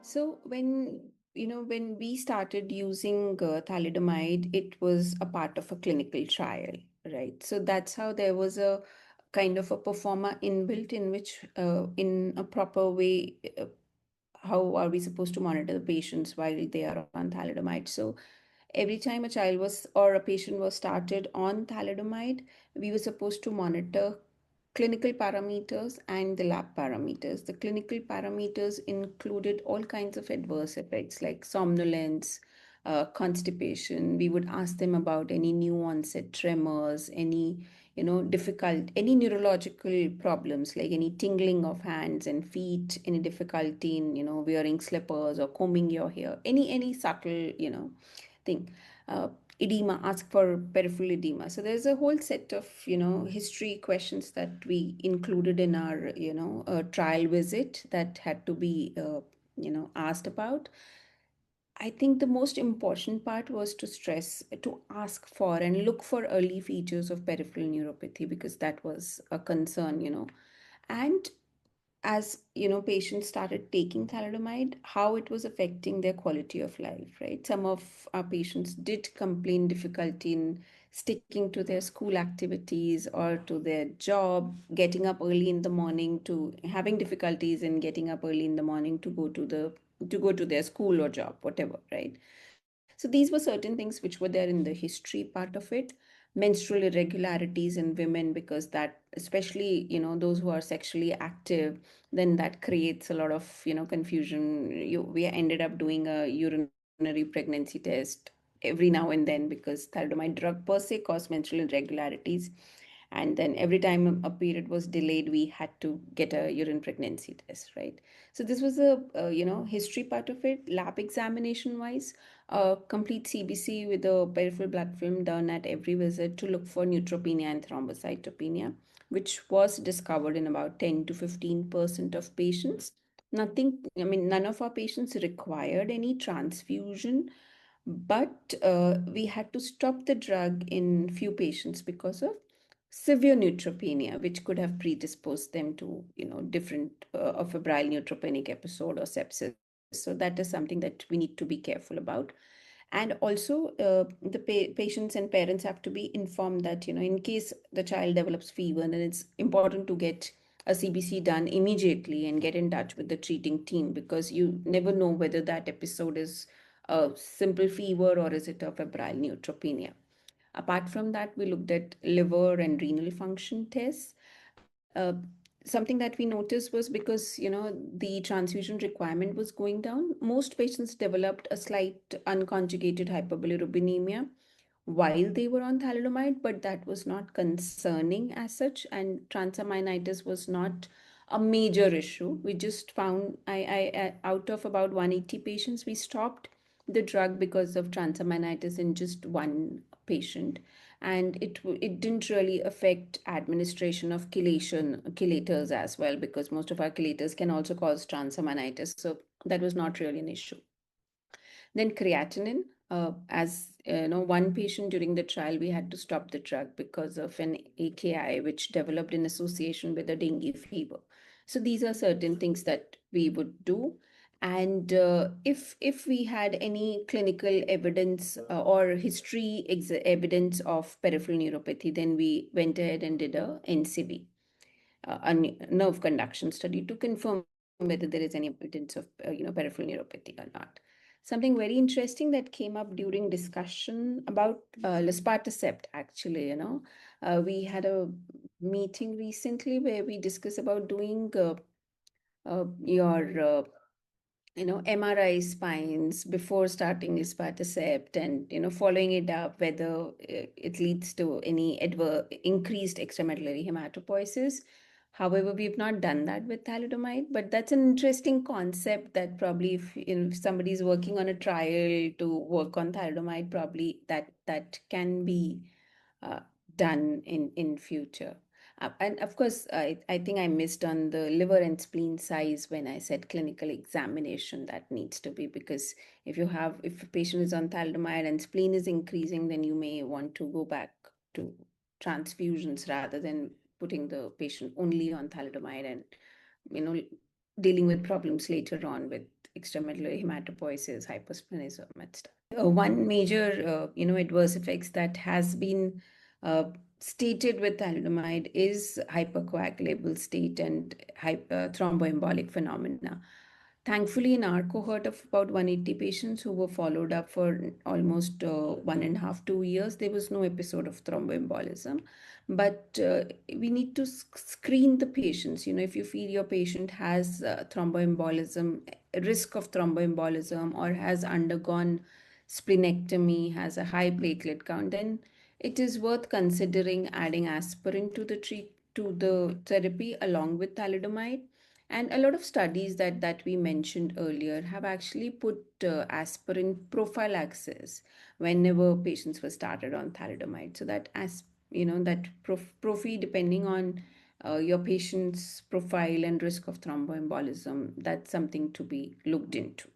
So when we started using thalidomide, it was a part of a clinical trial, right? So that's how there was a kind of a performer inbuilt in which, in a proper way, how are we supposed to monitor the patients while they are on thalidomide? So every time a child was or a patient was started on thalidomide, we were supposed to monitor clinical parameters and the lab parameters. The clinical parameters included all kinds of adverse effects like somnolence, constipation. We would ask them about any new onset tremors, any difficult, any neurological problems like any tingling of hands and feet, any difficulty in wearing slippers or combing your hair, any subtle thing. uh, Edema, ask for peripheral edema. So there's a whole set of history questions that we included in our trial visit that had to be asked about. I think the most important part was to stress to ask for and look for early features of peripheral neuropathy, because that was a concern. And as patients started taking thalidomide, how it was affecting their quality of life, right? Some of our patients did complain difficulty in sticking to their school activities or to their job, getting up early in the morning, to having difficulties in getting up early in the morning to go to their school or job, whatever, right? So these were certain things which were there in the history part of it. Menstrual irregularities in women, because that, especially those who are sexually active, then that creates a lot of confusion. We ended up doing a urinary pregnancy test every now and then, because thalidomide drug per se caused menstrual irregularities, and then every time a period was delayed, we had to get a urine pregnancy test, right? So this was a history part of it. Lab examination wise, a complete CBC with a peripheral blood film done at every visit to look for neutropenia and thrombocytopenia, which was discovered in about 10 to 15% of patients. Nothing, I mean, none of our patients required any transfusion, but we had to stop the drug in few patients because of severe neutropenia, which could have predisposed them to, different a febrile neutropenic episode or sepsis. So that is something that we need to be careful about. And also, the patients and parents have to be informed that, in case the child develops fever, then it's important to get a CBC done immediately and get in touch with the treating team, because you never know whether that episode is a simple fever or is it a febrile neutropenia. Apart from that, we looked at liver and renal function tests. Something that we noticed was, because the transfusion requirement was going down, most patients developed a slight unconjugated hyperbilirubinemia while they were on thalidomide, but that was not concerning as such, and transaminitis was not a major issue. We just found, out of about 180 patients, we stopped the drug because of transaminitis in just one patient, and it didn't really affect administration of chelators as well, because most of our chelators can also cause transaminitis, so that was not really an issue. Then creatinine, as one patient during the trial, we had to stop the drug because of an AKI which developed in association with a dengue fever. So these are certain things that we would do. And if we had any clinical evidence or history evidence of peripheral neuropathy, then we went ahead and did a NCB, a nerve conduction study, to confirm whether there is any evidence of peripheral neuropathy or not. Something very interesting that came up during discussion about luspatercept, actually, we had a meeting recently where we discussed about doing your MRI spines before starting luspatercept, and following it up whether it leads to any increased extramedullary hematopoiesis. However, we've not done that with thalidomide, but that's an interesting concept that probably, if somebody is working on a trial to work on thalidomide, probably that can be uh, done in future. And of course, I think I missed on the liver and spleen size when I said clinical examination. That needs to be, because if a patient is on thalidomide and spleen is increasing, then you may want to go back to transfusions rather than putting the patient only on thalidomide and you know dealing with problems later on with extramedullary hematopoiesis, hypersplenism, etc. One major, adverse effects that has been uh, stated with thalidomide is hypercoagulable state and thromboembolic phenomena. Thankfully, in our cohort of about 180 patients who were followed up for almost 1.5, 2 years, there was no episode of thromboembolism. But we need to screen the patients. If you feel your patient has thromboembolism, risk of thromboembolism, or has undergone splenectomy, has a high platelet count, then it is worth considering adding aspirin to the therapy along with thalidomide. And a lot of studies that we mentioned earlier have actually put aspirin prophylaxis whenever patients were started on thalidomide. So that as that prophy, depending on your patient's profile and risk of thromboembolism, that's something to be looked into.